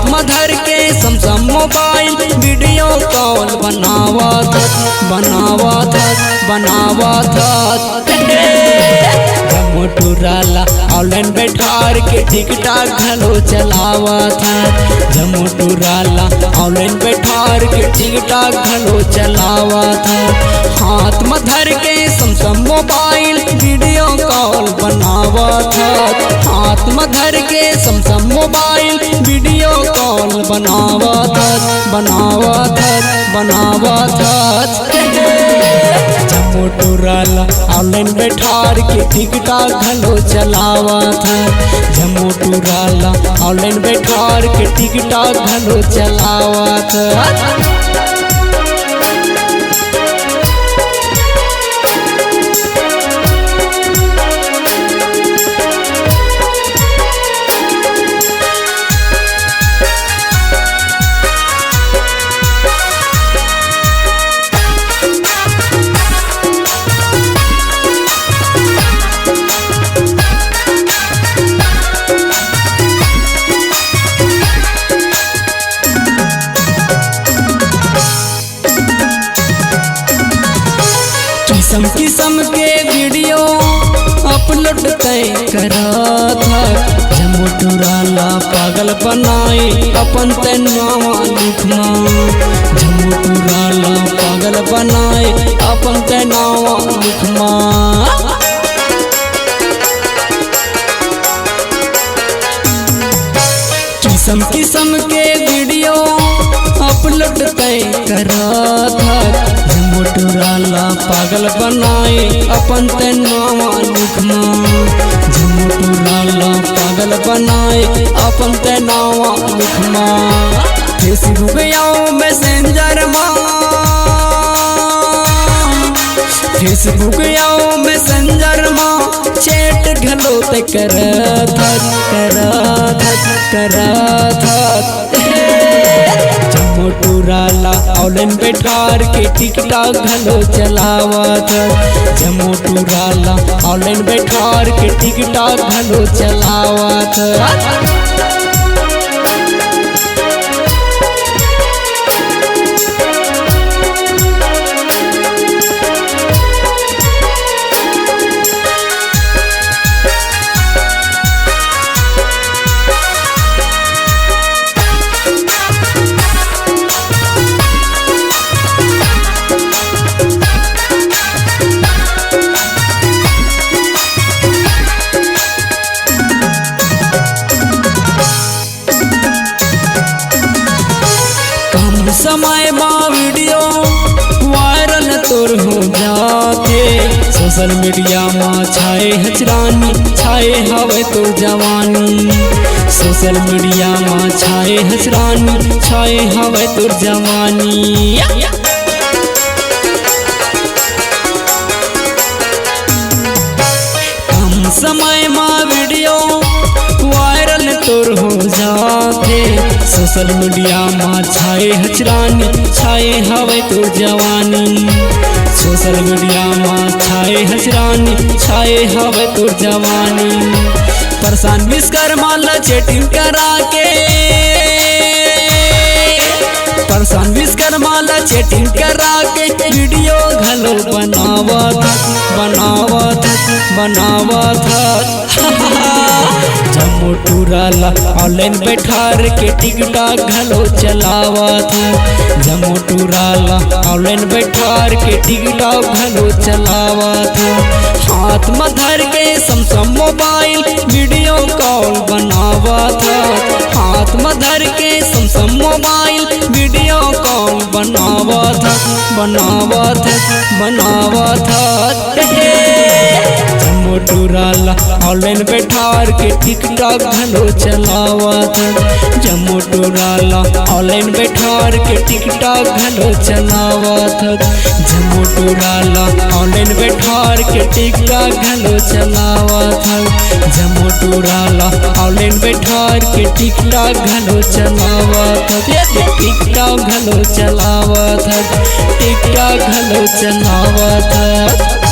हाथ में धर के सैमसंग मोबाइल वीडियो कॉल बनावत मोटोरोला ऑनलाइन बैठार के टिकटॉक घलो चलावत मोटोरोला ऑनलाइन बैठार के टिकटॉक घलो चलावत हाथ में धर के सैमसंग मोबाइल वीडियो कॉल बनावत हाथ में धर के सैमसंग मोबाइल वीडियो कॉल बनावत मोटोरोला ऑनलाइन बैठार के टिकटॉक घलो चलावत मोटोरोला ऑनलाइन बैठार के टिकटॉक घलो चलावत। किस्म के वीडियो अपलोड तय करत मोटोरोला पागल बनाए अपन तनावा लिखना मोटोरोला पागल बनाए अपन तनावा लिखना किस्म के वीडियो अपलोड तय करत मोटोरोला पागल बनाए अपन तनावा लिखना मोटोरोला पागल बनाए अपन तनावा लिखना फेसबुक या मैसेंजर में चैट घलो ते करत मोटोरोला ऑनलाइन बैठार के टिकटॉक घलो चलावत मोटोरोला ऑनलाइन बैठार के टिकटॉक घलो चलावत। समय में वीडियो वायरल तोर हो जाते सोशल मीडिया में छाए हचरानी छाए हवे तोर जवानी सोशल मीडिया में छाए हचरानी छाए हवे तोर जवानी कम समय में वीडियो वायरल तोर हो जाते सोशल मीडिया में छाए हचरानी छाए हवे तोर जवानी सोशल मीडिया में छाए हचरानी छाए हवे तोर जवानी परेशान विश्वकर्मा ला चैटिंग करा के वीडियो घलो बनावत मोटोरोला ऑनलाइन बैठार के टिकटॉक घलो चलावत मोटोरोला ऑनलाइन बैठार के टिकटॉक घलो चलावत हाथ में धर के सैमसंग मोबाइल वीडियो कॉल बनावत हाथ में धर के सैमसंग मोबाइल वीडियो कॉल बनावत मोटोरोला ऑनलाइन बैठार के टिकटॉक घलो चलावत मोटोरोला ऑनलाइन बैठार के टिकटॉक घलो चलावत मोटोरोला ऑनलाइन बैठार के टिकटॉक घलो चलावत मोटोरोला ऑनलाइन बैठार के टिकटॉक घलो चलावत टिकटॉक घलो चलावत